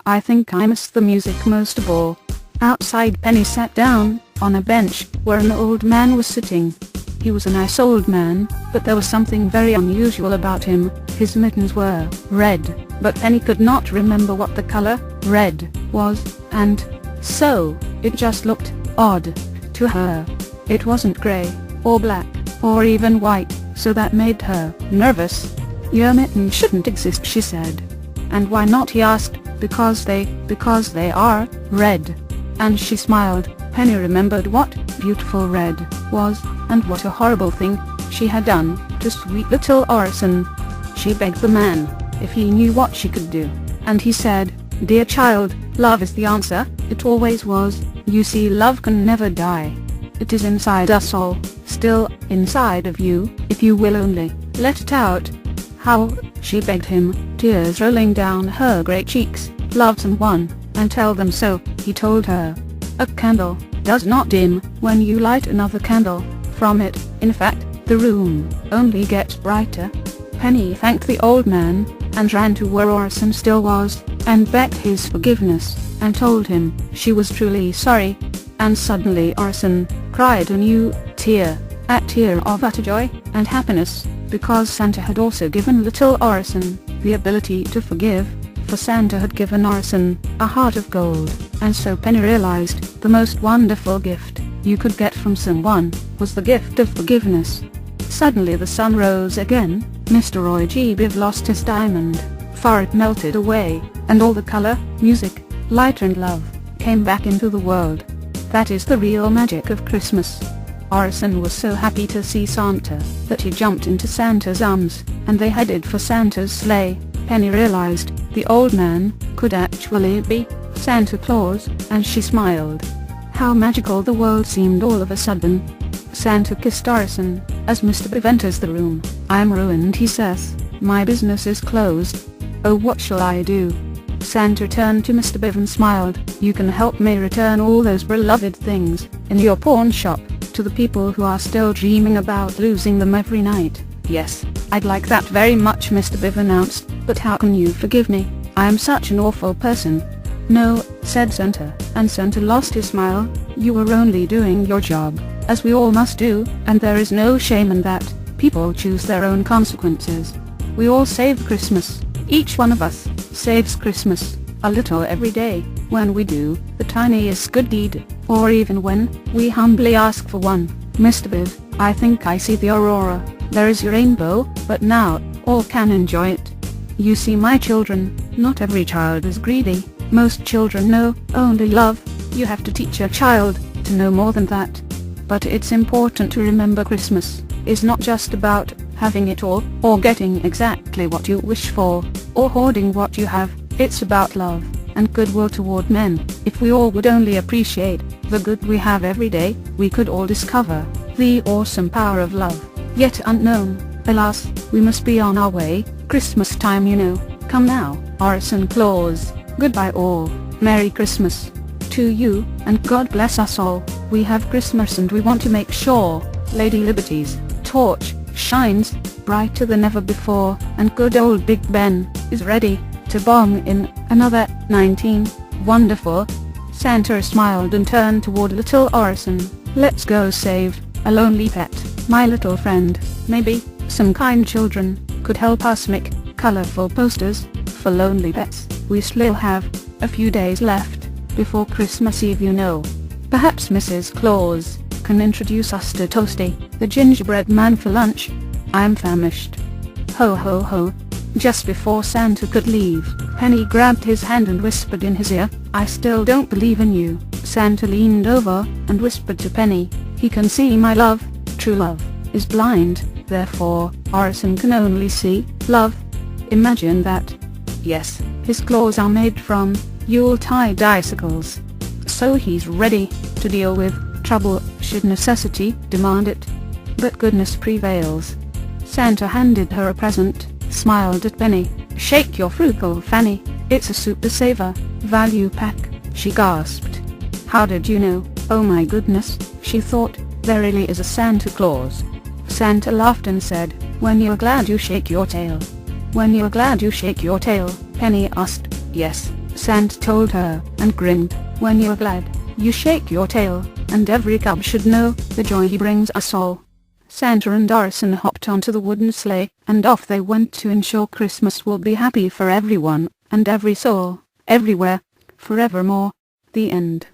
I think I miss the music most of all. Outside, Penny sat down on a bench where an old man was sitting. He was a nice old man, but there was something very unusual about him. His mittens were red, but Penny could not remember what the color red was, and so it just looked odd to her. It wasn't grey, or black, or even white, so that made her nervous. "Your mittens shouldn't exist," she said. "And why not?" he asked. Because they are red." And she smiled. Penny remembered what beautiful red was, and what a horrible thing she had done to sweet little Orison. She begged the man if he knew what she could do, and he said, "Dear child, love is the answer. It always was. You see, love can never die. It is inside us all, still inside of you, if you will only let it out." "How?" she begged him, tears rolling down her great cheeks. "Love someone, and tell them so," he told her. "A candle does not dim when you light another candle from it. In fact, the room only gets brighter." Penny thanked the old man, and ran to where Orison still was, and begged his forgiveness, and told him she was truly sorry. And suddenly Orison cried a new tear, a tear of utter joy and happiness, because Santa had also given little Orison the ability to forgive, for Santa had given Orison a heart of gold, and so Penny realized the most wonderful gift you could get from someone was the gift of forgiveness. Suddenly the sun rose again. Mr. Roy G. Biv lost his diamond, for it melted away, and all the color, music, light and love came back into the world. That is the real magic of Christmas. Orison was so happy to see Santa that he jumped into Santa's arms, and they headed for Santa's sleigh. Penny realized the old man could actually be Santa Claus, and she smiled. How magical the world seemed all of a sudden. Santa kissed Orison as Mr. Biv enters the room. "I'm ruined," he says. "My business is closed. Oh, what shall I do?" Santa turned to Mr. Biv and smiled. "You can help me return all those beloved things in your pawn shop to the people who are still dreaming about losing them every night." "Yes, I'd like that very much," Mr. Biv announced. "But how can you forgive me? I am such an awful person." "No," said Santa, and Santa lost his smile. "You were only doing your job, as we all must do, and there is no shame in that. People choose their own consequences. We all save Christmas. Each one of us saves Christmas a little every day, when we do the tiniest good deed, or even when we humbly ask for one." "Mr. Biv, I think I see the aurora. There is a rainbow, but now all can enjoy it. You see, my children, not every child is greedy. Most children know only love. You have to teach a child to know more than that. But it's important to remember Christmas is not just about having it all, or getting exactly what you wish for, or hoarding what you have. It's about love and goodwill toward men. If we all would only appreciate the good we have every day, we could all discover the awesome power of love, yet unknown. Alas, we must be on our way. Christmas time, you know. Come now, Orison Claus. Goodbye all. Merry Christmas to you, and God bless us all. We have Christmas and we want to make sure Lady Liberty's torch shines brighter than ever before, and good old Big Ben is ready to bomb in another 19. Wonderful. Santa smiled and turned toward little Orison. Let's go save a lonely pet, my little friend. Maybe some kind children could help us make colorful posters for lonely pets. We still have a few days left before Christmas Eve, you know. Perhaps Mrs. Claus can introduce us to Toasty, the gingerbread man, for lunch. I'm famished. Ho ho ho. Just before Santa could leave, Penny grabbed his hand and whispered in his ear, I still don't believe in you. Santa leaned over and whispered to Penny, he can see my love. True love is blind, therefore Orison can only see love. Imagine that. Yes, his claws are made from Yuletide icicles. So he's ready to deal with trouble should necessity demand it. But goodness prevails. Santa handed her a present, smiled at Penny. Shake your frugal fanny, it's a super saver value pack, she gasped. How did you know? Oh my goodness, she thought, there really is a Santa Claus. Santa laughed and said, when you're glad you shake your tail. When you're glad you shake your tail, Penny asked. Yes, Santa told her, and grinned. When you're glad you shake your tail, and every cub should know the joy he brings us all. Santa and Orison hopped onto the wooden sleigh, and off they went to ensure Christmas will be happy for everyone, and every soul, everywhere, forevermore. The end.